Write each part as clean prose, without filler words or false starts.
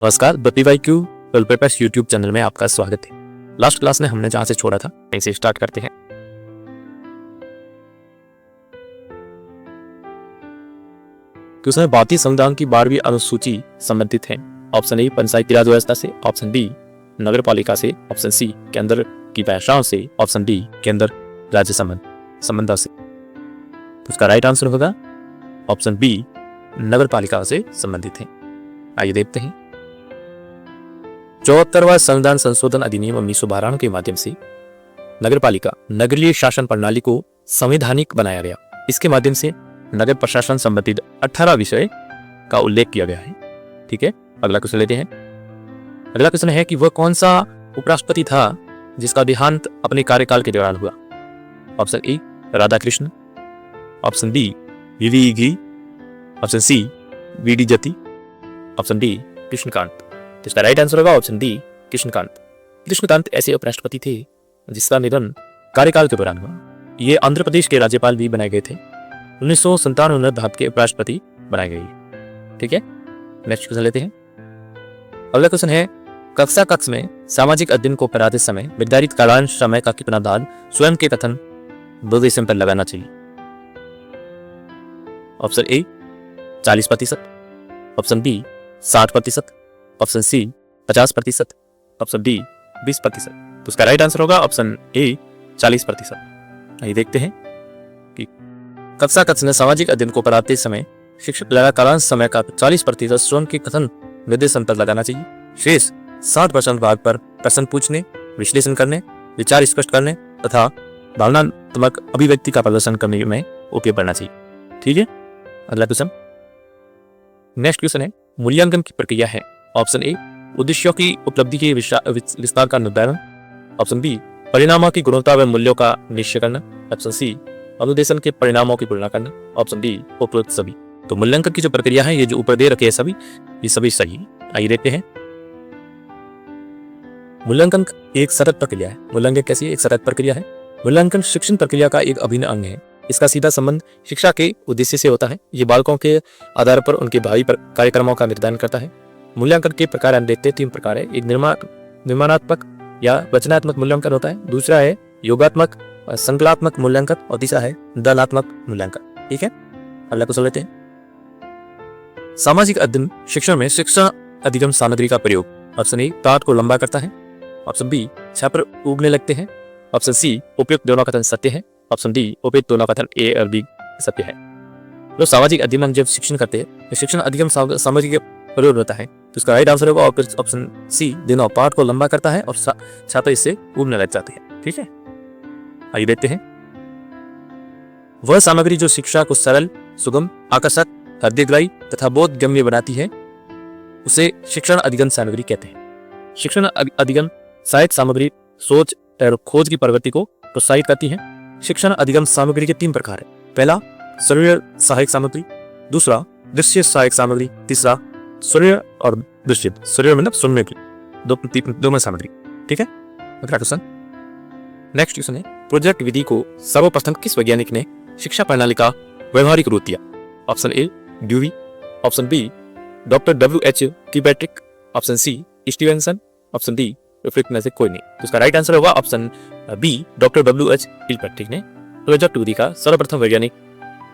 नमस्कार, BPYQ world papers YouTube channel में आपका स्वागत है। लास्ट क्लास में हमने जहां से छोड़ा था वहीं से स्टार्ट करते हैं। क्वेश्चन भारतीय संविधान की 12वीं अनुसूची संबंधित है। ऑप्शन ए पंचायती राज व्यवस्था से, ऑप्शन बी नगर पालिका से, ऑप्शन सी केंद्र की भाषाओं से, ऑप्शन डी केंद्र राज्य संबंधों से। तो उसका राइट आंसर होगा ऑप्शन बी नगर पालिका से संबंधित है। आइए देखते हैं। 74वां संविधान संशोधन अधिनियम 1992 के माध्यम से नगरपालिका नगरीय शासन प्रणाली को संवैधानिक बनाया गया। इसके माध्यम से नगर प्रशासन संबंधित 18 विषय का उल्लेख किया गया है। ठीक है, अगला क्वेश्चन लेते हैं। अगला क्वेश्चन है कि वह कौन सा उपराष्ट्रपति था जिसका देहांत अपने कार्यकाल के दौरान हुआ। Option A Radhakrishna, option B VV Giri, option C VD Jatti, option D Krishan Kant. तो इसका राइट आंसर होगा ऑप्शन डी कृष्णकांत। कृष्णकांत ऐसे उपराष्ट्रपति थे जिसका निधन कार्यकाल के दौरान हुआ। ये आंध्र प्रदेश के राज्यपाल भी बनाए गए थे। 1997 में भारत के उपराष्ट्रपति बनाए गए। ठीक है, नेक्स्ट क्वेश्चन लेते हैं। अगला क्वेश्चन है कक्षा कक्ष में सामाजिक अध्ययन को पढ़ाते समय निर्धारित कालांश समय का कितना दान स्वयं के कथन बोधिसम पर लगाना चाहिए। Option A 40%, option B 60%, option C 50%, option D 20%। तो उसका राइट आंसर होगा ऑप्शन ए 40%। आइए देखते हैं कि कक्षा कक्ष में सामाजिक अध्ययन को पढ़ाते समय शिक्षक लगा कालांश समय का 40% स्वयं के कथन निर्देशन पर लगाना चाहिए। शेष 60% भाग पर प्रश्न पूछने, विश्लेषण करने, विचार स्पष्ट करने तथा भावनात्मक अभिव्यक्ति का प्रदर्शन करने में उपयोग करना चाहिए। ठीक है, अगला क्वेश्चन। नेक्स्ट क्वेश्चन है मूल्यांकन की प्रक्रिया है। ऑप्शन ए उद्देश्यों की उपलब्धि के विस्तार का निर्धारण, ऑप्शन बी परिणामों की गुणवत्ता व मूल्यों का निश्चय करना, ऑप्शन सी अनुदेशन के परिणामों की तुलना करना, ऑप्शन डी उपरोक्त सभी। तो मूल्यांकन की जो प्रक्रिया है, ये जो ऊपर दे रखे हैं सभी, ये सभी सही। आइए देखते हैं। मूल्यांकन एक सतत प्रक्रिया है। मूल्यांकन कैसी है? एक सतत प्रक्रिया है। मूल्यांकन शिक्षण प्रक्रिया का एक अभिन्न अंग है। इसका सीधा संबंध शिक्षा के उद्देश्य से होता है। ये बालकों के आधार पर उनके भावी कार्यक्रमों का निर्धारण करता है। मूल्यांकन के प्रकार हम देखते हैं 3 प्रकार है। एक निर्माणात्मक या वचनात्मक मूल्यांकन होता है, दूसरा है योगात्मक संकल्पात्मक मूल्यांकन और तीसरा है दलात्मक मूल्यांकन। ठीक है, अगला क्वेश्चन लेते हैं। सामाजिक अध्ययन शिक्षण में शिक्षा अधिगम सामग्री का प्रयोग। ऑप्शन ए पाठ को लंबा करता है, ऑप्शन बी छात्र उगने लगते हैं, ऑप्शन सी उपयुक्त दोनों कथन सत्य है, ऑप्शन डी उपयुक्त दोनों कथन ए और बी सत्य है। तो सामाजिक अध्ययन जब शिक्षण करते हैं, शिक्षण अधिगम सामग्री के प्रयोग होता है। तो इसका राइट आंसर होगा ऑप्शन सी दोनों पाठ को लंबा करता है और छात्र इससे उगने लग जाते हैं। ठीक है, आइए देखते हैं। वह सामग्री जो शिक्षा को सरल, सुगम, आकर्षक, हृदयग्राही तथा बोधगम्य बनाती है उसे शिक्षण अधिगम सामग्री कहते हैं। शिक्षण अधिगम सहायक सामग्री सोच और खोज की प्रवृत्ति को प्रोत्साहित करती है। शिक्षण अधिगम सामग्री के 3 प्रकार है। पहला श्रव्य सहायक सामग्री, दूसरा दृश्य सहायक सामग्री, तीसरा श्रव्य और दृश्य। श्रव्य मतलब सुनने की दो में सामग्री। ठीक है, अगला क्वेश्चन। नेक्स्ट क्वेश्चन है प्रोजेक्ट विधि को सर्वप्रथम किस वैज्ञानिक ने शिक्षा प्रणाली का व्यवहारिक रूप दिया। Option A Dewey, option B doctor WH Kilpatrick, option C Stevenson, option D में से कोई नहीं। तो उसका राइट आंसर होगा option B doctor WH Kilpatrick ने प्रोजेक्ट विधि का सर्वप्रथम वैज्ञानिक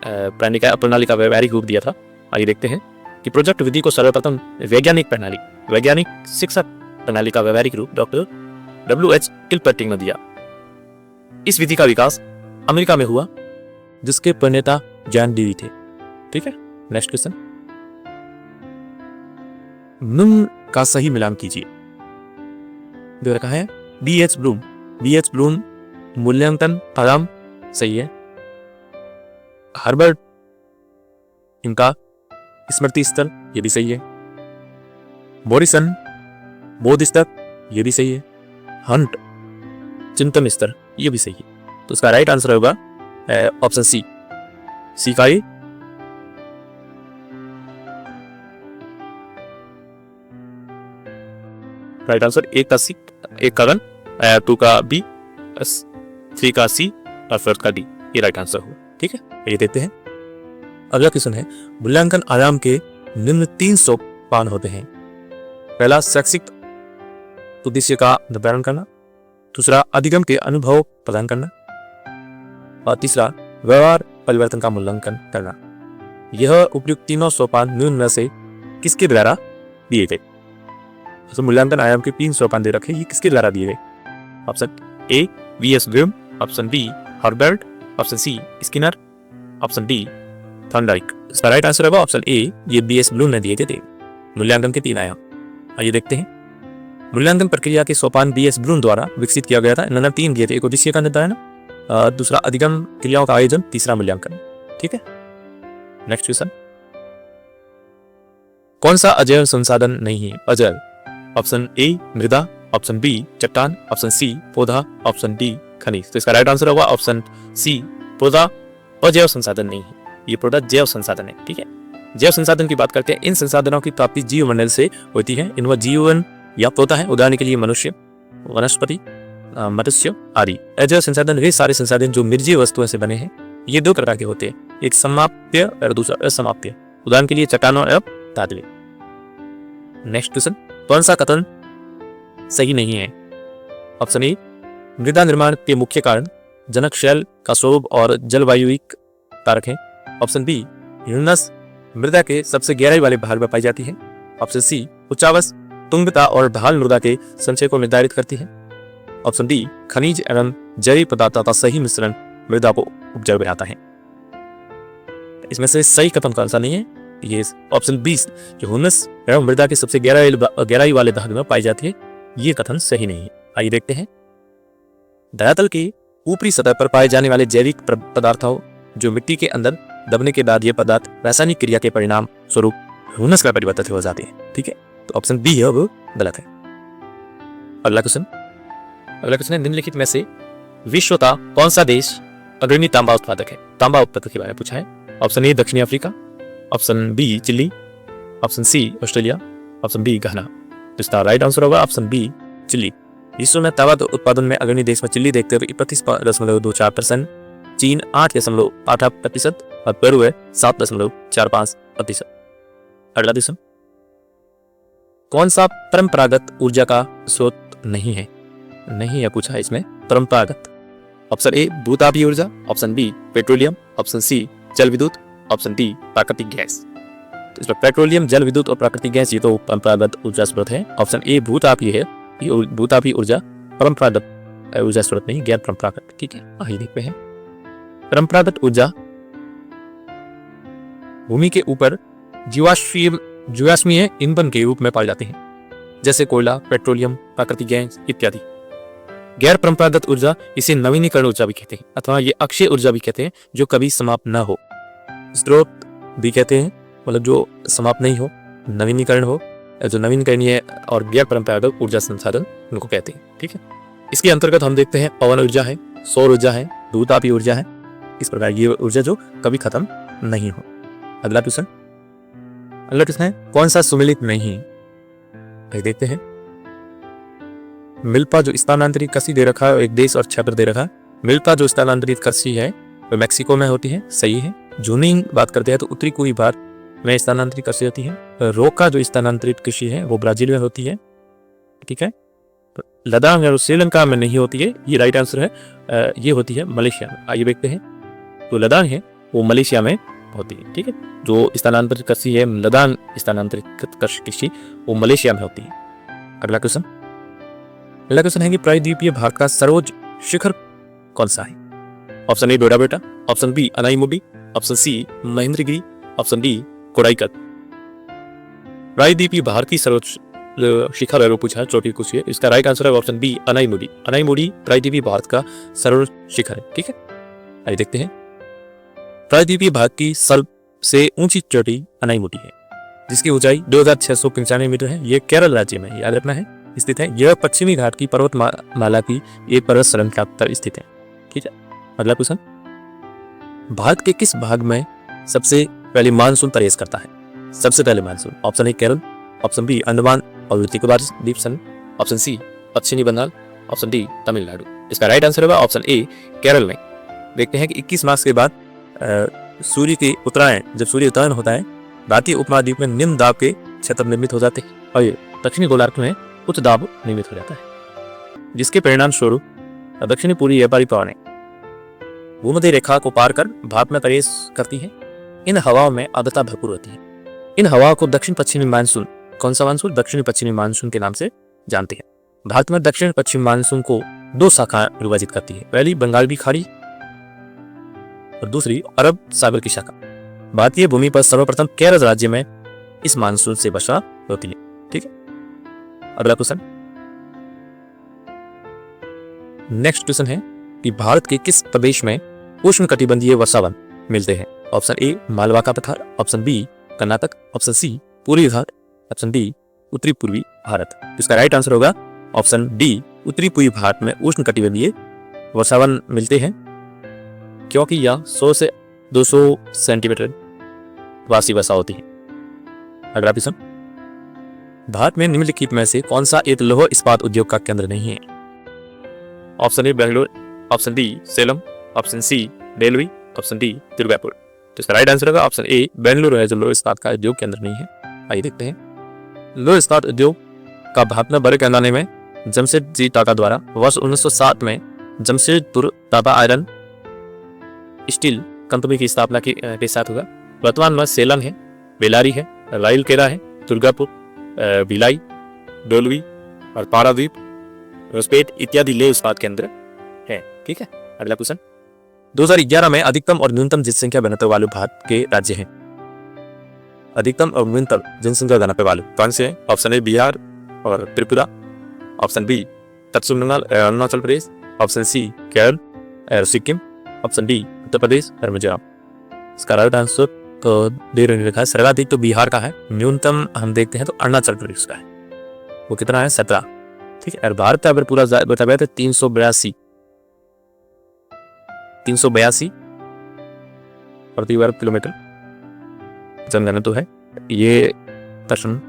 प्रणाली का व्यवहारिक रूप दिया था। आइए देखते हैं कि प्रोजेक्ट विधि को सर्वप्रथम वैज्ञानिक शिक्षा प्रणाली का व्यवहारिक रूप डॉक्टर WH किलपैट्रिक ने दिया। इस विधि का विकास अमेरिका में हुआ जिसके प्रणेता जॉन डेवी थे। ठीक है, नेक्स्ट क्वेश्चन। निम्न का सही मिलान कीजिए। दे रखा है BH ब्लूम मूल्यांकन आयाम सही है। हर्बर्ट इनका स्मृति स्तर ये भी सही है। मोरिसन बोध स्तर ये भी सही है। हंट चिंतन स्तर ये भी सही है। तो इसका राइट आंसर होगा ऑप्शन सी का ए। राइट आंसर 1 का सी, 1 का रन, 2 का बी, 3 का सी और 4 का डी, ये राइट आंसर होगा। ठीक है, ये देते हैं। अगला क्वेश्चन है मूल्यांकन आयाम के निम्न 3 सोपान होते हैं। पहला शैक्षिक उद्देश्य का निर्धारण करना, दूसरा अधिगम के अनुभव प्रदान करना और तीसरा व्यवहार परिवर्तन का मूल्यांकन करना। यह उपयुक्त तीनों सोपान निम्न में से किसके द्वारा दिए गए? तो मूल्यांकन आयाम के 3 सोपान दे रखे, ये किसके द्वारा दिए गए? Option A VS Grimm, option B Herbert, option C Skinner, option D Thorndike. इसका राइट आंसर होगा ऑप्शन ए, ये बीएस ब्लूम ने दिए थे मूल्यांकन के 3 आयाम। आइए देखते हैं। मूल्यांकन प्रक्रिया के सोपान बीएस ब्लूम द्वारा विकसित किया गया था। इन्होंने 3 दिए थे, एक उद्देश्य का निर्धारण, दूसरा अधिगम क्रियाओं का आयोजन, तीसरा मूल्यांकन। ठीक है, नेक्स्ट क्वेश्चन। कौन सा अजैव संसाधन नहीं है? अजैव, ऑप्शन ए मृदा, ऑप्शन बी चट्टान, ऑप्शन सी पौधा, ऑप्शन डी खनिज। तो इसका राइट आंसर होगा ऑप्शन सी पौधा। अजैव संसाधन नहीं है, ये पौधा जैव संसाधन है। ठीक है, जैव संसाधन की बात करते हैं। इन संसाधनों की प्राप्ति जीवमंडल से होती है। इनमें जीवन या पौधा है, उदाहरण के लिए मनुष्य, वनस्पति, मत्स्य आदि। अजैव संसाधन वे सारे संसाधन जो निर्जीव वस्तुओं से बने हैं। ये 2 प्रकार के होते हैं, एक समाप्य और दूसरा असमाप्य। उदाहरण के लिए चट्टानों और तादले। Next question. कौन सा कथन सही नहीं है? ऑप्शन ए मृदा निर्माण के मुख्य कारण जनक शैल का स्वरूप और जलवायुविक कारक है। ऑप्शन बी ह्यूमस मृदा के सबसे गहराई वाले भाग में पाई जाती है। ऑप्शन सी उच्चावच तुंगता और ढाल मृदा के संचय को निर्धारित करती है। ऑप्शन डी खनिज एवं जैविक पदार्थों का सही मिश्रण मृदा को उपजाऊ बनाता है। इसमें से सही कथन कौन सा नहीं है? ये ऑप्शन 20 जो ह्यूमस एवं मृदा के सबसे गहराई वाले भाग में पाई जाती है, ये कथन सही नहीं है। आइए देखते हैं। धरातल की ऊपरी सतह पर पाए जाने वाले जैविक पदार्थों जो मिट्टी के अंदर दबने के बाद ये पदार्थ रासायनिक क्रिया के परिणाम स्वरूप ह्यूमस में परिवर्तित हो जाते हैं। ठीक है, तो ऑप्शन बी है वो गलत है। अगला क्वेश्चन है, निम्नलिखित में से विश्व का कौन सा देश अग्रणी तांबा उत्पादक है? तांबा उत्पादक के बारे में पूछा है। ऑप्शन ए दक्षिणी Africa, option B Chile, option C Australia, option D Ghana. तो इसका राइट आंसर होगा ऑप्शन बी चिली। विश्व में तांबा उत्पादन में अग्रणी देश में चिली देखते हुए 31.24%, चीन 8.88% और पेरू है 7.45%। अगला क्वेश्चन। कौन सा परंपरागत ऊर्जा का स्रोत नहीं है पूछा है इसमें परंपरागत। ऑप्शन ए भूतापीय ऊर्जा, option B petroleum, option C जल विद्युत, ऑप्शन डी प्राकृतिक गैस। तो इसमें पेट्रोलियम, जल विद्युत और प्राकृतिक गैस ये तो परंपरागत ऊर्जा स्रोत है। ऑप्शन ए भूतापीय है, ये भूतापीय ऊर्जा परंपरागत ऊर्जा स्रोत नहीं, गैर परंपरागत। ठीक है, आइए देखते हैं। परंपरागत ऊर्जा भूमि के ऊपर जीवाश्मीय ईंधन के रूप में पाए जाते हैं, जैसे कोयला, पेट्रोलियम, प्राकृतिक गैस इत्यादि। गैर परंपरागत ऊर्जा इसे नवीनीकरण ऊर्जा भी कहते हैं अथवा ये अक्षय ऊर्जा भी कहते हैं, जो कभी समाप्त न हो। स्रोत भी कहते हैं, मतलब जो समाप्त नहीं हो, नवीनीकरण हो, जो नवीनकरणीय और गैर परंपरागत ऊर्जा संसाधन उनको कहते हैं। ठीक है, इसके अंतर्गत हम देखते हैं पवन ऊर्जा है, सौर ऊर्जा है, भूतापीय ऊर्जा है। इस प्रकार ये ऊर्जा जो कभी खत्म नहीं हो। अगला क्वेश्चन है, कौन सा सुमेलित नहीं? देखते हैं। मिल्पा जो स्थानांतरित कृषि दे रखा है, एक देश और क्षेत्र दे रखा है। मिल्पा जो स्थानांतरित कृषि है वो मैक्सिको में होती है, सही है। जूनिंग बात करते हैं तो उत्तरी कोई भाग में स्थानांतरित कृषि होती है। रोका जो स्थानांतरित कृषि है वो ब्राजील में होती है। ठीक है, लद्दाख और श्रीलंका में नहीं होती है, ये राइट आंसर है। ये होती है मलेशिया में। आइए देखते हैं। तो लद्दाख है वो मलेशिया में होती है। ठीक है, जो स्थानांतरित कृषि है, लद्दाख स्थानांतरित कृषि वो मलेशिया में होती है। अगला क्वेश्चन है कि प्रायद्वीपीय भाग का सर्वोच्च शिखर कौन सा है? Option A Doda Betta, option B Anaimudi, option C Mahendragiri, option D Kodaikanal. प्रायद्वीपीय भाग की सर्वोच्च शिखर है वो पूछा है, चोटी पूछी है। इसका राइट आंसर है ऑप्शन बी अनाईमुडी। अनाईमुडी प्रायद्वीपीय भाग का सर्वोच्च शिखर है। ठीक है, आइए देखते हैं। प्रायद्वीपीय भाग की सबसे ऊंची चोटी अनाईमुडी है, जिसकी ऊंचाई 2695 मीटर है। ये केरल राज्य में, याद रखना है, स्थित है। यह पश्चिमी घाट की पर्वतमाला की एक पर्वत श्रृंखला पर स्थित है। ठीक है, अगला क्वेश्चन। भारत के किस भाग में सबसे पहले मानसून प्रवेश करता है? सबसे पहले monsoon. Option A Kerala, option B Andaman और निकोबार द्वीप समूह, ऑप्शन सी पश्चिमी बंगाल, ऑप्शन डी तमिलनाडु। इसका राइट आंसर होगा ऑप्शन ए केरल में। देखते हैं कि 21 मार्च के बाद सूर्य की उत्तरायण, जब सूर्य उत्तरायण होता है, भारतीय उपमहाद्वीप में निम्न दाब के क्षेत्र निर्मित हो जाते हैं और ये दक्षिणी गोलार्ध में उच्च दाब निर्मित हो जाता है, जिसके परिणाम स्वरूप दक्षिणी पूर्वी व्यापारी पवनें भूमध्य रेखा को पार कर भारत में प्रवेश करती है। इन हवाओं में आर्द्रता भरपूर होती है। इन हवाओं को दक्षिण पश्चिमी मानसून, कौन सा मानसून? दक्षिण पश्चिमी मानसून के नाम से जानते हैं। भारत में दक्षिण पश्चिम मानसून को दो शाखाएं विभाजित करती है, पहली बंगाल की खाड़ी और दूसरी अरब सागर की शाखा। भारतीय भूमि पर सर्वप्रथम केरल राज्य में इस मानसून से वर्षा होती है। ठीक है, अगला क्वेश्चन, नेक्स्ट क्वेश्चन है कि भारत के किस प्रदेश में उष्णकटिबंधीय वर्षावन मिलते हैं? ऑप्शन ए मालवा का पठार, option B Karnataka, option C पूर्वी घाट, ऑप्शन डी उत्तरी पूर्वी भारत। इसका राइट आंसर होगा ऑप्शन डी, उत्तरी पूर्वी भारत में उष्णकटिबंधीय वर्षावन मिलते हैं, क्योंकि यह 100 से 200 सेंटीमीटर वार्षिक वर्षा होती है। अगला प्रश्न, भारत में निम्नलिखित में से कौन सा एक लौह इस्पात उद्योग का केंद्र नहीं है? Option A Bengaluru, option D Salem, option C railway, option D Durgapur. तो इसका राइट आंसर होगा ऑप्शन ए बेंगलुरु है जो लौह इस्पात का उद्योग केंद्र नहीं है। आइए देखते हैं, लौह इस्पात उद्योग का भारत में बड़े पैमाने में जमशेदजी टाटा द्वारा वर्ष 1907 में Jamshedpur Tata iron steel company की स्थापना के साथ हुआ। वर्तमान में सेलन है, बेलारी है, राइलकेला है, दुर्गापुर, भिलाई, डोलवी और पारादीप, होसपेट इत्यादि लौह इस्पात केंद्र है। ठीक है, अगला क्वेश्चन, 2011 में अधिकतम और न्यूनतम जनसंख्या घनत्व वाले भारत के राज्य हैं। अधिकतम और न्यूनतम जनसंख्या घनत्व वाले कौन से हैं? ऑप्शन ए बिहार और त्रिपुरा, ऑप्शन बी पश्चिम बंगाल अरुणाचल प्रदेश, ऑप्शन सी केरल और सिक्किम, ऑप्शन डी उत्तर प्रदेश और मिजोरम। इसका राइट आंसर तो दे रखा है, सर्वाधिक तो बिहार का है, न्यूनतम हम देखते हैं तो अरुणाचल प्रदेश का है, वो कितना है? 17। ठीक है, और भारत का अगर पूरा बताया तो 382 प्रति वर्ग किलोमीटर जनघनत्व है। ये प्रश्न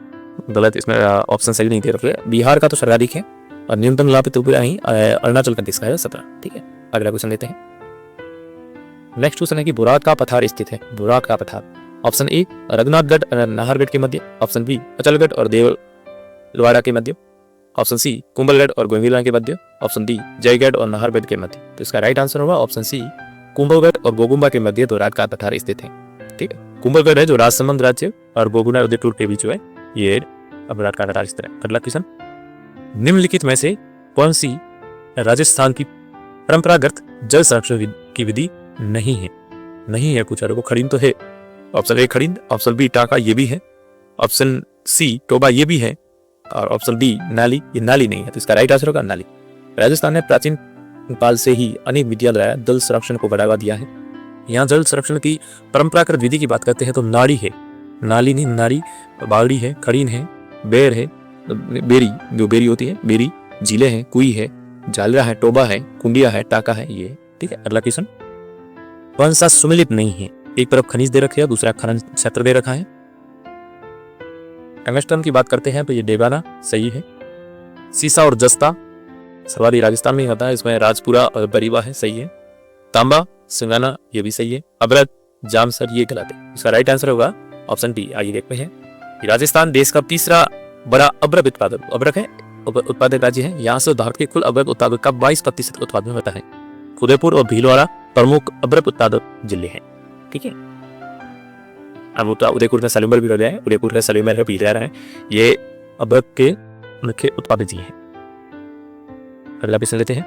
गलत, इसमें ऑप्शन सही नहीं दे रखे। बिहार का तो सर्वाधिक है और न्यूनतम लाभ तो पूरा ही अरुणाचल प्रदेश का है 17। ठीक है, अगला क्वेश्चन लेते हैं। नेक्स्ट क्वेश्चन है कि बुराक का पठार स्थित है। बुराक का पठार, ऑप्शन ए रघुनाथगढ़ नाहरगढ़ के मध्य, ऑप्शन बी अचलगढ़ और देवलवाड़ा के मध्य, ऑप्शन सी कुंभलगढ़ और गोविंदगढ़ के मध्य, ऑप्शन डी जयगढ़ और नाहरगढ़ के मध्य। तो इसका राइट आंसर होगा ऑप्शन सी, कुंभलगढ़ और गोगुम्बा के मध्य बुराक का पठार स्थित है। ठीक है, कुंभलगढ़ है जो राजसमंद राज्य और गोगुना उदयपुर के बीच है, ये बुराक का पठार स्थित है। अगला क्वेश्चन, निम्नलिखित में से कौन सी राजस्थान की परंपरागत जल संरक्षण की विधि नहीं है? नहीं है कुछ को खड़ीन तो है, ऑप्शन ए खड़ीन, ऑप्शन बी टाका ये भी है, ऑप्शन सी टोबा ये भी है और ऑप्शन डी नाली, ये नाली नहीं है। तो इसका राइट आंसर होगा नाली। राजस्थान ने प्राचीन काल से ही अनेक विधियां द्वारा जल संरक्षण को बढ़ावा दिया है। यहाँ जल संरक्षण की परंपरागत विधि की बात करते हैं तो नाड़ी है, नाली नहीं नारी, बावड़ी है, खड़ीन है, बेर है, बेरी जो बेरी होती है, बेरी, झीले हैं, कुई है, जालरा है, टोबा है, कुंडिया है, टाका है, ये। ठीक है, अगला क्वेश्चन, कौन सा सुमेलित नहीं है? एक तरफ खनिज दे रखे है, दूसरा खनन क्षेत्र दे रखा है। टंगस्टन की बात करते हैं तो ये डेबाना सही है। सीसा और जस्ता सवारी राजस्थान में होता है, इसमें राजपुरा और बरीवा है, सही है। तांबा सिंगाना ये भी सही है। अब्रक जामसर ये गलत है। इसका राइट आंसर होगा ऑप्शन डी। आइए देखते हैं, राजस्थान देश का तीसरा बड़ा अब्रक उत्पादक राज्य है। यहाँ से भारत के कुल अब्रक उत्पादक का 22% उत्पादन होता है। उदयपुर और भीलवाड़ा प्रमुख अब्रक उत्पादक जिले हैं। ठीक है, अब उदयपुर में सलूमर भी है, उदयपुर है, सलूमर है, भीलवाड़ा है, ये अब्रक के मुख्य उत्पादक जिले हैं। अगला प्रश्न लेते हैं,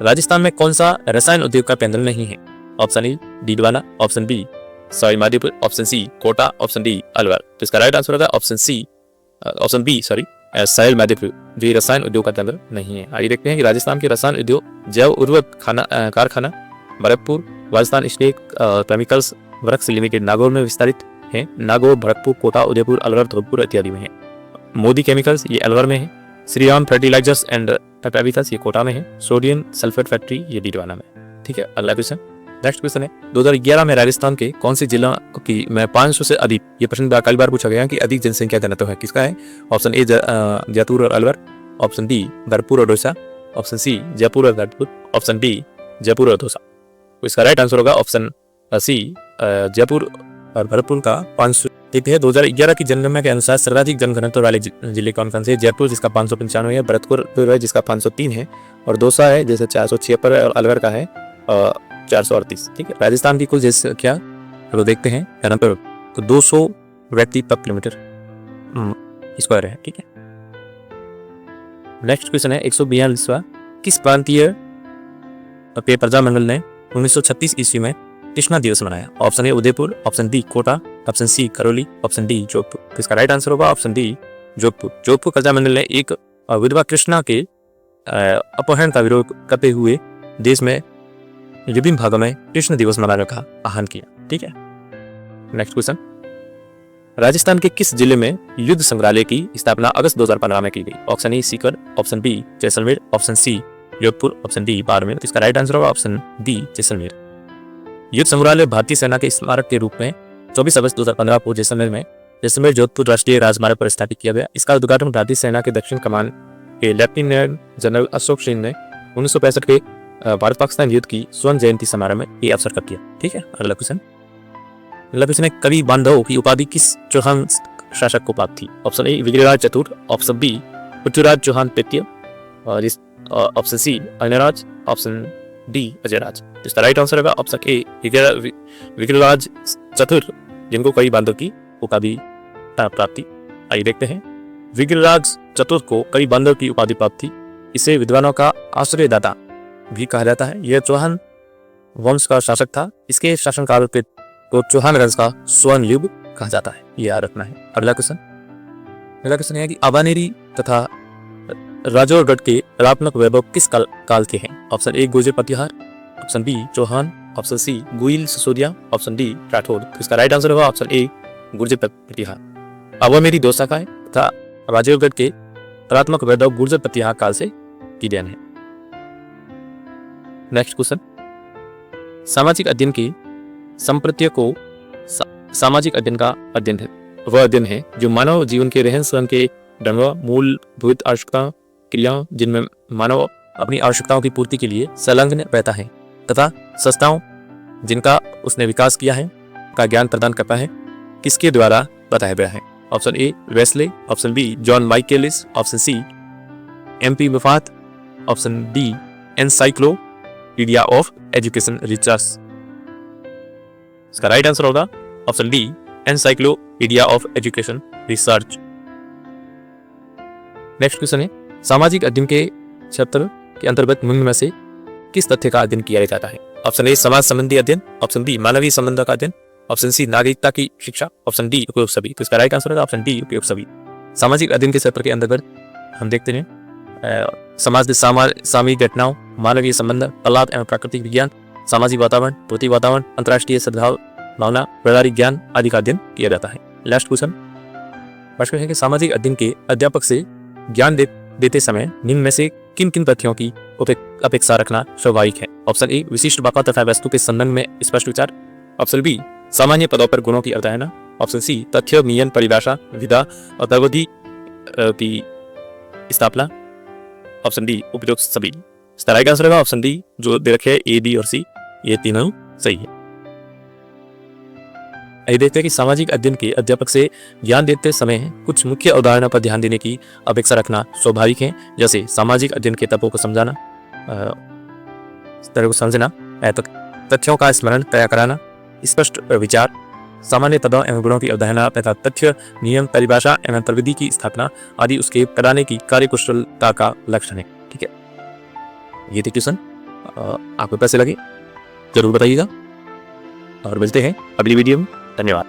राजस्थान में कौन सा रसायन उद्योग का केंद्र नहीं है? Option A Didwana, option B Sawai Madhopur, option C Kota, option D Alwar. तो इसका राइट आंसर होगा ऑप्शन बी सवाई माधोपुर, जो रसायन उद्योग का केंद्र नहीं है। आइए देखते हैं कि राजस्थान के रसायन उद्योग जैव उर्वरक कारखाना Bharatpur Rajasthan state chemicals works limited Nagaur में विस्तारित है। नागौर, भरतपुर, कोटा, उदयपुर, अलवर, धौलपुर इत्यादि में है। मोदी केमिकल्स ये अलवर में है। Shri Ram fertilizers and petrochemicals ये कोटा में है। सोडियम सल्फेट फैक्ट्री ये डीडवाना में। ठीक है, अगला क्वेश्चन, नेक्स्ट क्वेश्चन है 2011 में राजस्थान के कौन से जिला की में 500 से अधिक, ये प्रश्न कई बार पूछा गया कि अधिक जनसंख्या घनत्व है, किसका है? ऑप्शन ए जयपुर और अलवर, ऑप्शन डी भरतपुर और दौसा, ऑप्शन सी जयपुर और भरतपुर, ऑप्शन डी जयपुर और दौसा। तो इसका राइट आंसर होगा ऑप्शन सी जयपुर और भरतपुर का 500 देखते हैं 2011 की जनगणना के अनुसार सर्वाधिक जनघनत्व वाले जिले कौन कौन से? जयपुर जिसका 595 है, भरतपुर है जिसका 503 है, और दौसा है जैसे 476 है, और अलवर का है 438। ठीक है। राजस्थान की कुल जनसंख्या तो देखते हैं यहाँ पर 200 व्यक्ति पर किलोमीटर स्क्वायर है। ठीक है। नेक्स्ट क्वेश्चन है 142वां, किस प्रांतीय पे प्रजामंडल ने 1936 ईस्वी में कृष्णा दिवस मनाया? Option A Udaipur, option B Kota, option C Karauli, option D Jodhpur. तो इसका राइट आंसर होगा ऑप्शन डी जोधपुर। जोधपुर प्रजामंडल ने एक विधवा कृष्णा के अपहरण का विरोध करते हुए देश में विभिन्न भागों में कृष्ण दिवस मनाने का आह्वान किया। ठीक है। नेक्स्ट क्वेश्चन, राजस्थान के किस जिले में युद्ध संग्रहालय की स्थापना अगस्त 2015 में की गई? Option A Sikar, option B Jaisalmer, option C Jodhpur, option D Barmer. तो इसका राइट आंसर होगा ऑप्शन डी जैसलमेर। युद्ध संग्रहालय भारतीय सेना के स्मारक के रूप में 24 अगस्त 2015 को जैसलमेर जोधपुर राष्ट्रीय राजमार्ग पर स्थापित किया गया। इसका उद्घाटन भारतीय सेना के दक्षिण कमान के लेफ्टिनेंट जनरल अशोक सिंह ने 1965 के भारत पाकिस्तान युद्ध की स्वर्ण जयंती समारोह में ये अवसर पर किया। ठीक है। अगला क्वेश्चन है कवि बांधव की उपाधि किस चौहान शासक को प्राप्त थी? ऑप्शन ए विग्रहराज चतुर्थ, ऑप्शन बी पृथ्वीराज चौहान तृतीय, और option C Aniraj, option D Ajayraj. इसका राइट आंसर होगा ऑप्शन ए विग्रहराज चतुर्थ, जिनको कवि बांधव की उपाधि प्राप्ति। आइए देखते हैं। विग्रहराज चतुर्थ को कवि बांधव की उपाधि प्राप्त थी। इसे विद्वानों का आश्रयदाता भी कहा जाता है। यह चौहान वंश का शासक था। इसके शासनकाल को चौहान वंश का स्वर्ण युग कहा जाता है। यह याद रखना है। अगला क्वेश्चन है कि अबानेरी तथा राजौरगढ़ के कलात्मक वैभव किस काल के हैं? Option A Gurjara Pratihara, option B Chauhan, option C Guhil Sisodia, option D Rathore. तो इसका राइट आंसर होगा ऑप्शन ए गुर्जर प्रतिहार। अबानेरी दो शाखाएं तथा राजौरगढ़ के कलात्मक वैभव गुर्जर प्रतिहार काल से की देन है। नेक्स्ट क्वेश्चन, सामाजिक अध्ययन की संप्रत्य को सामाजिक अध्ययन का अध्ययन है वह अध्ययन है जो मानव जीवन के रहन सहन के ढंग, मूलभूत आवश्यकता क्रिया जिनमें मानव अपनी आवश्यकताओं की पूर्ति के लिए संलग्न रहता है तथा संस्थाओं जिनका उसने विकास किया है का ज्ञान प्रदान करता है, किसके द्वारा बताया गया है? Option A Wesley, option B John Michaelis, option C MP Moffat, option D encyclopedia of education research. इसका राइट आंसर होगा option D encyclopedia of education research. Next question है सामाजिक अध्ययन के क्षेत्र के अंतर्गत निम्न में से किस तथ्य का अध्ययन किया जाता है? ऑप्शन ए समाज संबंधी अध्ययन, ऑप्शन बी मानवीय संबंध का अध्ययन, ऑप्शन सी नागरिकता की शिक्षा, ऑप्शन डी उपयोग सभी। तो इसका राइट आंसर है ऑप्शन डी उपयोग सभी। सामाजिक अध्ययन के क्षेत्र के अंतर्गत हम देखते हैं समाज सामूहिक घटनाओं, मानवीय संबंध, कला एवं प्राकृतिक विज्ञान, सामाजिक वातावरण, भौतिक वातावरण, अंतर्राष्ट्रीय सद्भाव भावना, व्यवहारिक ज्ञान आदि का अध्ययन किया जाता है। लास्ट क्वेश्चन है कि सामाजिक अध्ययन के अध्यापक से ज्ञान देते समय निम्न में से किन किन तथ्यों की अपेक्षा रखना स्वाभाविक है? ऑप्शन ए विशिष्ट वाक्य तथा वस्तु के संबंध में स्पष्ट विचार, ऑप्शन बी सामान्य पदों पर गुणों की अवधारणा, ऑप्शन सी तथ्य नियम परिभाषा विधा और तर्कवादी की स्थापना, ऑप्शन डी उपयुक्त सभी। इसका राइट आंसर होगा ऑप्शन डी जो दे रखे ए बी और सी, ये तीनों सही है। आइए देखते हैं कि सामाजिक अध्ययन के अध्यापक से ज्ञान देते समय कुछ मुख्य अवधारणा पर ध्यान देने की अपेक्षा रखना स्वाभाविक है, जैसे सामाजिक अध्ययन के तत्वों को समझाना, तरह को समझना, तथ्यों का स्मरण तय कराना, स्पष्ट विचार, सामान्य पदों एवं गुणों की अवधारणा तथा तथ्य नियम परिभाषा एवं तर्कवादी की स्थापना आदि उसके कराने की कार्यकुशलता का लक्षण है। ठीक है, ये थे क्वेश्चन। आपको कैसे लगे जरूर बताइएगा और मिलते हैं अगली वीडियो में। धन्यवाद।